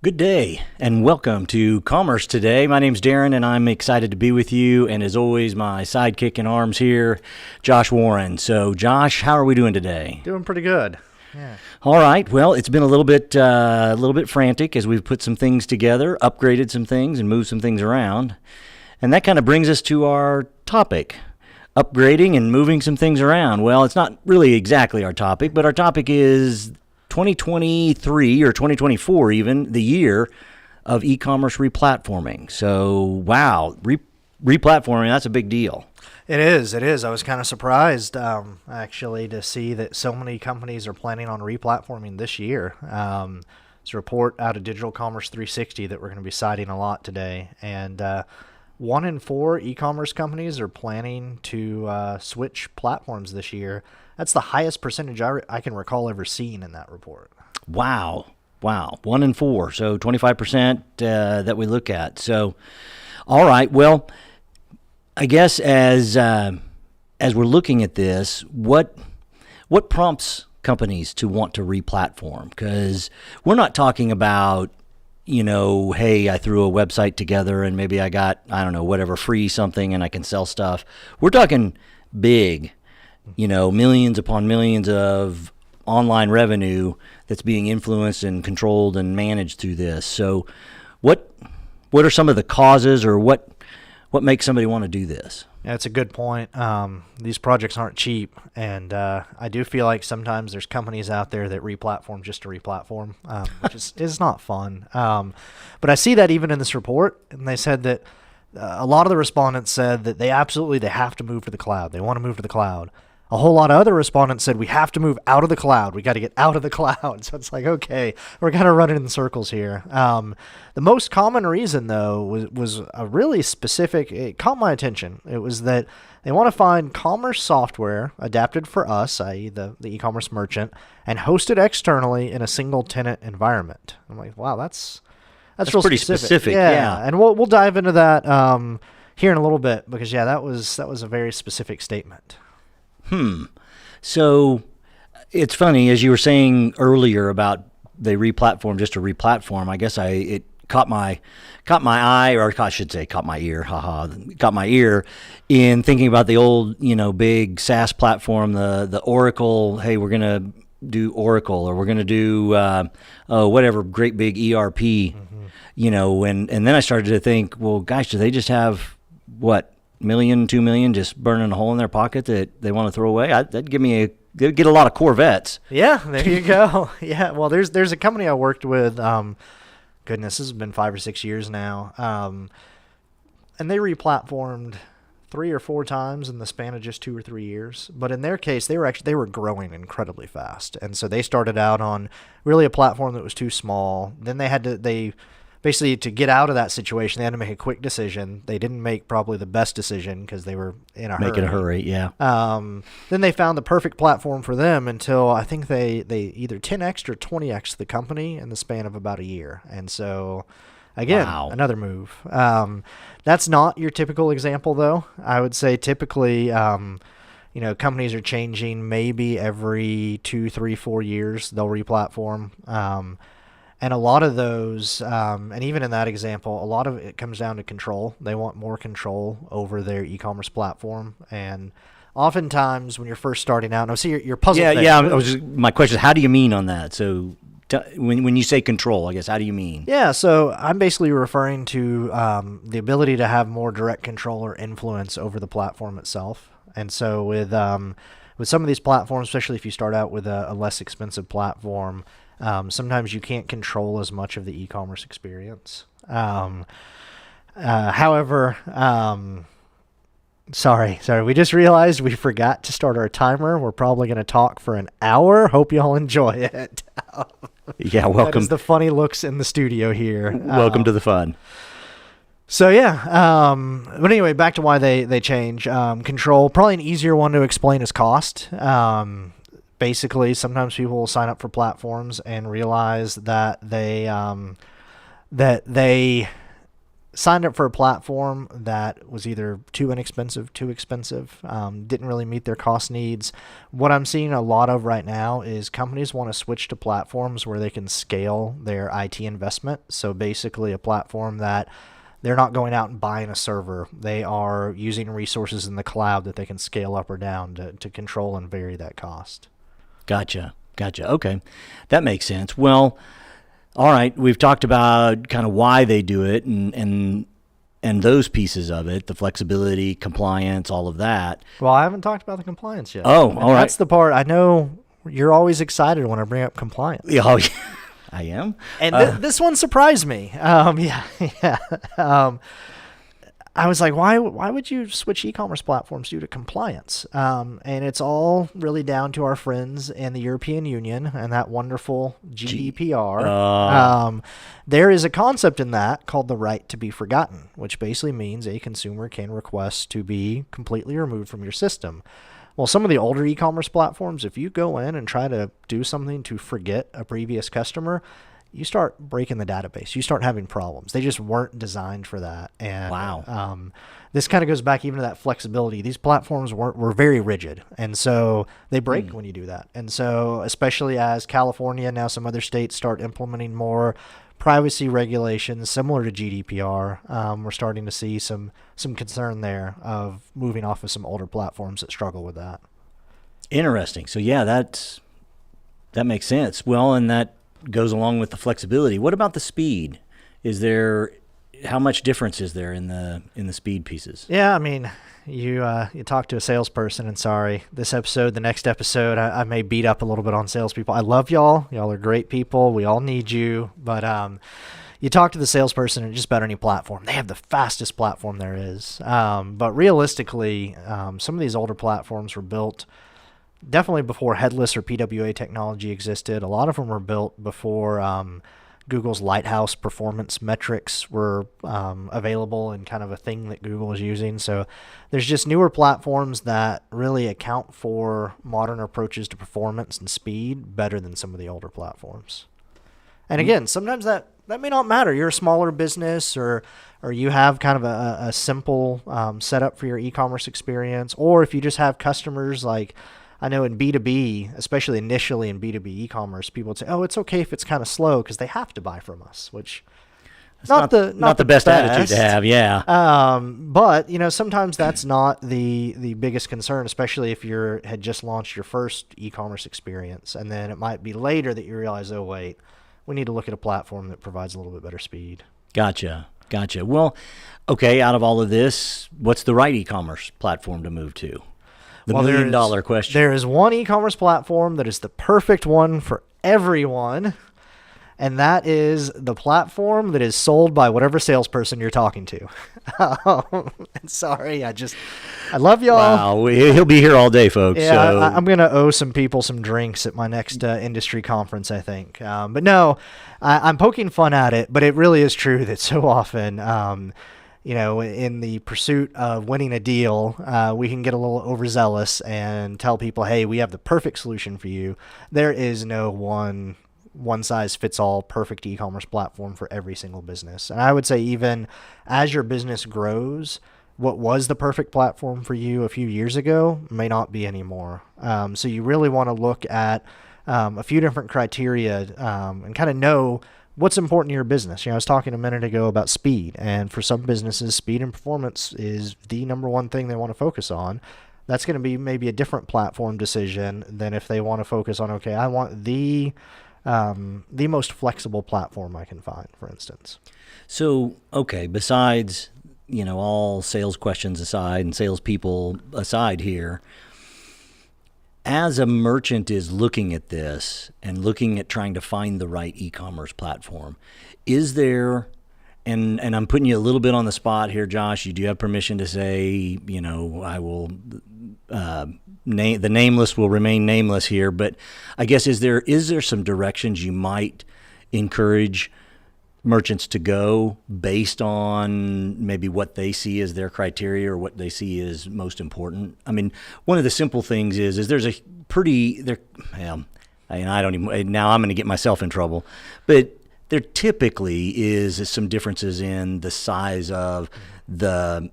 Good day and welcome to Commerce Today. My name's Darren and I'm excited to be with you. And as always, my sidekick in arms here, Josh Warren. So, Josh, how are we doing today? Doing pretty good. Yeah. All right. Well, it's been a little bit frantic as we've put some things together, upgraded some things, and moved some things around. And that kind of brings us to our topic. Upgrading and moving some things around. Well, it's not really exactly our topic, but our topic is 2023 or 2024 even, the year of e-commerce replatforming. So, wow, replatforming, that's a big deal. It is. I was kind of surprised, actually, to see that so many companies are planning on replatforming this year. It's a report out of Digital Commerce 360 that we're going to be citing a lot today. And 1 in 4 e-commerce companies are planning to switch platforms this year. That's the highest percentage I can recall ever seeing in that report. Wow. 1 in 4. So 25% that we look at. So, all right. Well, I guess as we're looking at this, what prompts companies to want to replatform? Because we're not talking about, hey, I threw a website together and maybe I got, whatever, free something and I can sell stuff. We're talking big, millions upon millions of online revenue that's being influenced and controlled and managed through this. So what are some of the causes, or what makes somebody want to do this? Yeah, that's a good point. These projects aren't cheap, and I do feel like sometimes there's companies out there that replatform just to replatform, which is not fun. But I see that even in this report, and they said that a lot of the respondents said that they have to move to the cloud. They want to move to the cloud. A whole lot of other respondents said we have to move out of the cloud. We got to get out of the cloud. So it's like, okay, we're kind of running in circles here. The most common reason, though, was a really specific. It caught my attention. It was that they want to find commerce software adapted for us, i.e., the e-commerce merchant, and hosted externally in a single tenant environment. I'm like, wow, that's real pretty specific. Yeah. And we'll dive into that here in a little bit, because that was a very specific statement. So it's funny, as you were saying earlier about they replatform just to replatform. I guess it caught my eye, or I should say caught my ear. Caught my ear in thinking about the old, big SaaS platform, the Oracle. Hey, we're gonna do Oracle, or we're gonna do whatever great big ERP. And then I started to think, well, gosh, do they just have what? $1 million, $2 million just burning a hole in their pocket that they want to throw away? That'd they'd get a lot of Corvettes. Yeah, there you go. Yeah, well, there's a company I worked with. Goodness, this has been 5 or 6 years now, and they replatformed 3 or 4 times in the span of just 2 or 3 years. But in their case, they were growing incredibly fast, and so they started out on really a platform that was too small. Then they basically, to get out of that situation, they had to make a quick decision. They didn't make probably the best decision because they were in a hurry. Making a hurry, yeah. Then they found the perfect platform for them until I think they either 10x or 20x the company in the span of about a year. And so, again, Another move. That's not your typical example, though. I would say typically, companies are changing maybe every 2, 3, 4 years. They'll replatform. And a lot of those, and even in that example, a lot of it comes down to control. They want more control over their e-commerce platform. And oftentimes when you're first starting out, and I see you're puzzled. Yeah. My question is, how do you mean on that? So when you say control, I guess, how do you mean? Yeah, so I'm basically referring to the ability to have more direct control or influence over the platform itself. And so with some of these platforms, especially if you start out with a less expensive platform, sometimes you can't control as much of the e-commerce experience. However, sorry, we just realized we forgot to start our timer. We're probably going to talk for an hour. Hope you all enjoy it. Yeah, welcome. That is the funny looks in the studio here. Welcome to the fun. So yeah, but anyway, back to why they change. Control, probably an easier one to explain is cost. Basically, sometimes people will sign up for platforms and realize that they signed up for a platform that was either too inexpensive, too expensive, didn't really meet their cost needs. What I'm seeing a lot of right now is companies want to switch to platforms where they can scale their IT investment. So basically a platform that they're not going out and buying a server. They are using resources in the cloud that they can scale up or down to control and vary that cost. Gotcha. Okay. That makes sense. Well, all right. We've talked about kind of why they do it and those pieces of it, the flexibility, compliance, all of that. Well, I haven't talked about the compliance yet. Oh, all right. That's the part. I know you're always excited when I bring up compliance. Oh, yeah. I am. And this one surprised me. I was like, why would you switch e-commerce platforms due to compliance? And it's all really down to our friends in the European Union and that wonderful GDPR. There is a concept in that called the right to be forgotten, which basically means a consumer can request to be completely removed from your system. Well, some of the older e-commerce platforms, if you go in and try to do something to forget a previous customer, you start breaking the database. You start having problems. They just weren't designed for that. And wow. This kind of goes back even to that flexibility. These platforms were very rigid, and so they break when you do that. And so especially as California, now some other states start implementing more privacy regulations similar to GDPR, we're starting to see some concern there of moving off of some older platforms that struggle with that. Interesting. So yeah, that makes sense. Well, and that goes along with the flexibility. What about the speed? How much difference is there in the speed pieces? Yeah, I mean, you talk to a salesperson, and sorry, this episode, the next episode, I may beat up a little bit on salespeople. I love y'all. Y'all are great people. We all need you. But you talk to the salesperson and just about any platform. They have the fastest platform there is. But realistically, some of these older platforms were built definitely before headless or PWA technology existed. A lot of them were built before Google's Lighthouse performance metrics were available and kind of a thing that Google was using. So there's just newer platforms that really account for modern approaches to performance and speed better than some of the older platforms. And again, sometimes that may not matter. You're a smaller business or you have kind of a simple setup for your e-commerce experience, or if you just have customers like, I know in B2B, especially initially in B2B e-commerce, people would say, oh, it's okay if it's kind of slow because they have to buy from us, which it's not the best attitude to have, yeah. But, sometimes that's not the biggest concern, especially if you had just launched your first e-commerce experience. And then it might be later that you realize, oh, wait, we need to look at a platform that provides a little bit better speed. Gotcha. Well, okay, out of all of this, what's the right e-commerce platform to move to? The $1 million question. There is one e-commerce platform that is the perfect one for everyone, and that is the platform that is sold by whatever salesperson you're talking to. Sorry, I love y'all. Wow, he'll be here all day, folks. Yeah, so. I'm going to owe some people some drinks at my next industry conference, I think. But no, I'm poking fun at it, but it really is true that so often in the pursuit of winning a deal, we can get a little overzealous and tell people, hey, we have the perfect solution for you. There is no one-size-fits-all perfect e-commerce platform for every single business. And I would say even as your business grows, what was the perfect platform for you a few years ago may not be anymore. So you really want to look at a few different criteria and kind of know what's important to your business. I was talking a minute ago about speed, and for some businesses, speed and performance is the number one thing they want to focus on. That's going to be maybe a different platform decision than if they want to focus on, okay, I want the most flexible platform I can find, for instance. So, okay, besides, all sales questions aside and salespeople aside here, as a merchant is looking at this and looking at trying to find the right e-commerce platform, is there, and I'm putting you a little bit on the spot here, Josh, you do have permission to say, I will, the nameless will remain nameless here, but I guess is there some directions you might encourage merchants to go based on maybe what they see as their criteria or what they see as most important? I mean, one of the simple things is there's a pretty, and I don't even, now I'm going to get myself in trouble, but there typically is some differences in the size of the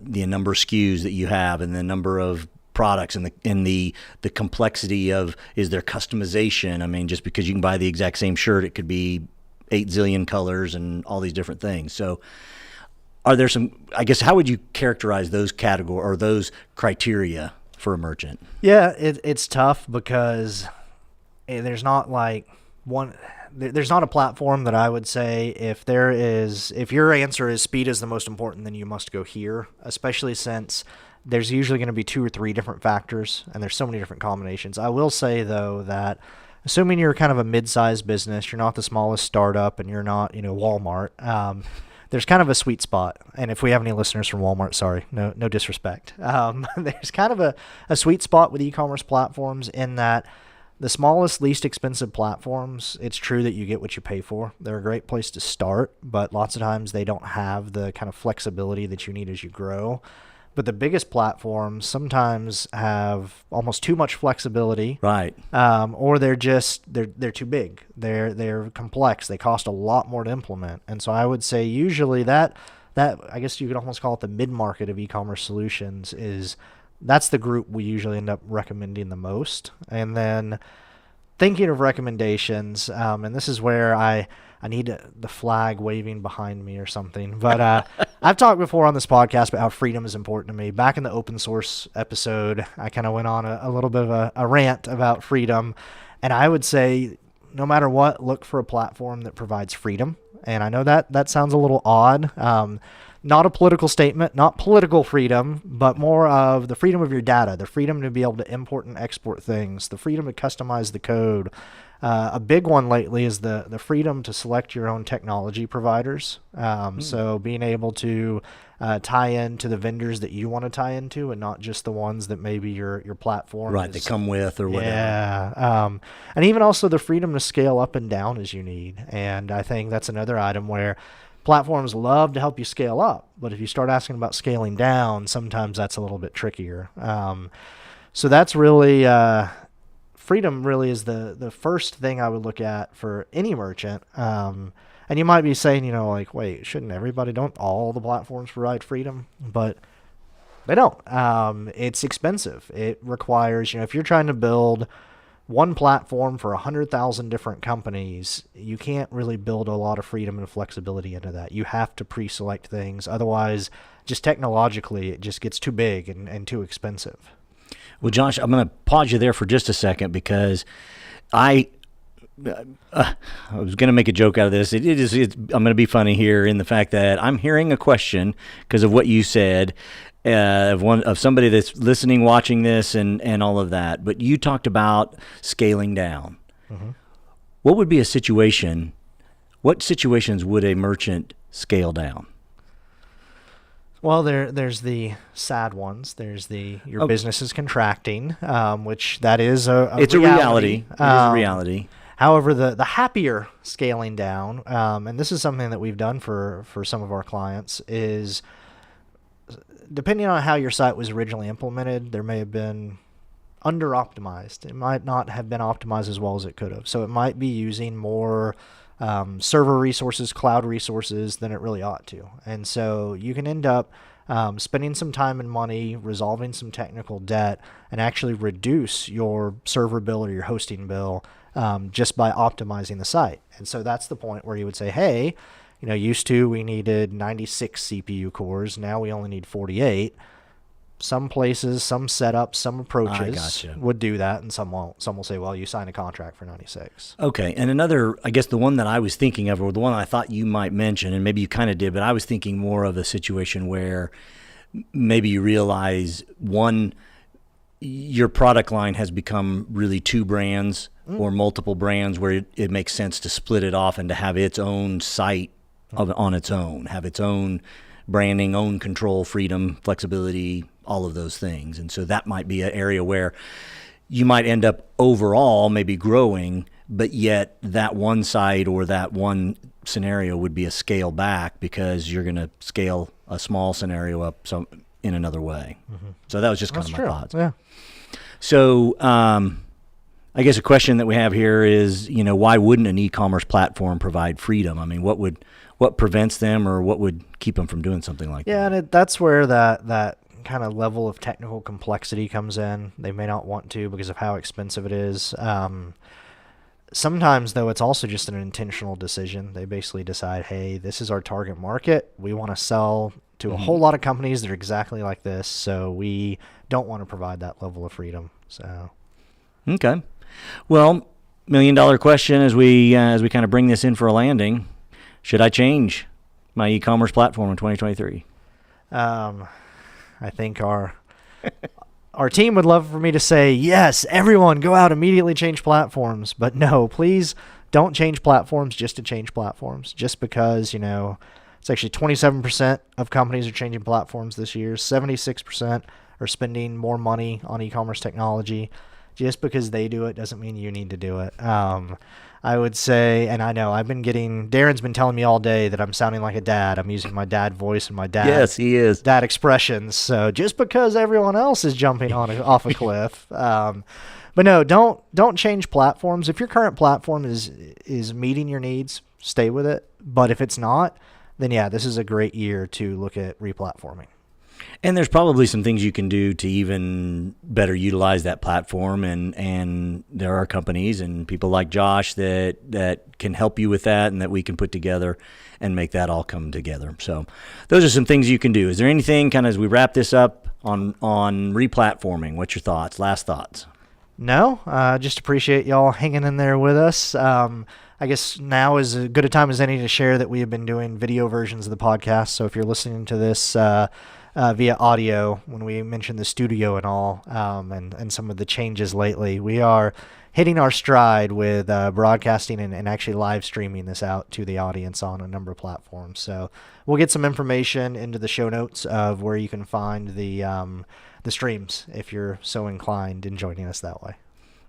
number of SKUs that you have and the number of products and the complexity of, is there customization? I mean, just because you can buy the exact same shirt, it could be 8 zillion colors and all these different things. So are there some, I guess, how would you characterize those category or those criteria for a merchant? Yeah, it's tough because there's not like one. There's not a platform that I would say if your answer is speed is the most important, then you must go here, especially since there's usually going to be 2 or 3 different factors and there's so many different combinations. I will say though that assuming you're kind of a mid-sized business, you're not the smallest startup and you're not, Walmart, there's kind of a sweet spot. And if we have any listeners from Walmart, sorry, no disrespect. There's kind of a sweet spot with e-commerce platforms in that the smallest, least expensive platforms, it's true that you get what you pay for. They're a great place to start, but lots of times they don't have the kind of flexibility that you need as you grow. But the biggest platforms sometimes have almost too much flexibility, right? Or they're too big. They're complex. They cost a lot more to implement. And so I would say usually that I guess you could almost call it the mid-market of e-commerce solutions that's the group we usually end up recommending the most. And then thinking of recommendations, and this is where I need the flag waving behind me or something. But I've talked before on this podcast about how freedom is important to me. Back in the open source episode, I kind of went on a little bit of a rant about freedom. And I would say, no matter what, look for a platform that provides freedom. And I know that sounds a little odd. Not a political statement, not political freedom, but more of the freedom of your data, the freedom to be able to import and export things, the freedom to customize the code. A big one lately is the freedom to select your own technology providers. So being able to tie into the vendors that you want to tie into and not just the ones that maybe your platform they come with or whatever. Yeah. And even also the freedom to scale up and down as you need. And I think that's another item where platforms love to help you scale up, but if you start asking about scaling down, sometimes that's a little bit trickier. So that's really freedom really is the first thing I would look at for any merchant. And you might be saying, like, wait, don't all the platforms provide freedom? But they don't. It's expensive. It requires, if you're trying to build one platform for 100,000 different companies, you can't really build a lot of freedom and flexibility into that. You have to pre-select things. Otherwise, just technologically, it just gets too big and too expensive. Well, Josh, I'm going to pause you there for just a second because I was going to make a joke out of this. I'm going to be funny here in the fact that I'm hearing a question because of what you said of somebody that's listening, watching this, and all of that. But you talked about scaling down. Mm-hmm. What would be a situation? What situations would a merchant scale down? Well, there's the sad ones. There's your business is contracting, which that is it's reality. It is a reality. However, the happier scaling down, and this is something that we've done for some of our clients, is depending on how your site was originally implemented, there may have been under-optimized. It might not have been optimized as well as it could have. So it might be using more server resources, cloud resources than it really ought to. And so you can end up spending some time and money resolving some technical debt and actually reduce your server bill or your hosting bill just by optimizing the site. And so that's the point where you would say, hey, used to we needed 96 CPU cores. Now we only need 48. Some places, some setups, some approaches would do that, and some won't. Some will say, well, you signed a contract for 96. Okay, and another, I guess the one that I was thinking of, or the one I thought you might mention, and maybe you kind of did, but I was thinking more of a situation where maybe you realize, one, your product line has become really 2 brands or multiple brands where it makes sense to split it off and to have its own site on its own, have its own branding, own control, freedom, flexibility, all of those things. And so that might be an area where you might end up overall maybe growing, but yet that one site or that one scenario would be a scale back because you're going to scale a small scenario up in another way. Mm-hmm. So that was just kind of my thoughts. Yeah. So I guess a question that we have here is, why wouldn't an e-commerce platform provide freedom? I mean, what prevents them, or what would keep them from doing something like that? Yeah, and that's where that kind of level of technical complexity comes in. They may not want to because of how expensive it is. Sometimes, though, it's also just an intentional decision. They basically decide, hey, this is our target market. We want to sell to a whole lot of companies that are exactly like this, so we don't want to provide that level of freedom. So, okay. Well, $1 million question as we kind of bring this in for a landing. Should I change my e-commerce platform in 2023? I think our team would love for me to say, yes, everyone go out, immediately change platforms. But no, please don't change platforms just to change platforms. Just because, it's actually 27% of companies are changing platforms this year. 76% are spending more money on e-commerce technology. Just because they do it doesn't mean you need to do it. I would say, and I know Darren's been telling me all day that I'm sounding like a dad. I'm using my dad voice and my Yes, he is. dad expressions. So just because everyone else is jumping off a cliff, but no, don't change platforms. If your current platform is meeting your needs, stay with it. But if it's not, then yeah, this is a great year to look at replatforming. And there's probably some things you can do to even better utilize that platform, and there are companies and people like Josh that can help you with that, and that we can put together and make that all come together. So those are some things you can do. Is there anything kind of as we wrap this up on replatforming? What's your thoughts? Last thoughts? No, just appreciate y'all hanging in there with us. I guess now is as good a time as any to share that we have been doing video versions of the podcast. So if you're listening to this via audio, when we mentioned the studio and all, and some of the changes lately, we are hitting our stride with broadcasting and actually live streaming this out to the audience on a number of platforms. So we'll get some information into the show notes of where you can find the streams if you're so inclined in joining us that way.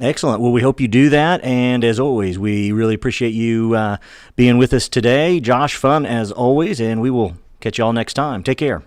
Excellent. Well, we hope you do that. And as always, we really appreciate you being with us today. Josh, fun as always, and we will catch you all next time. Take care.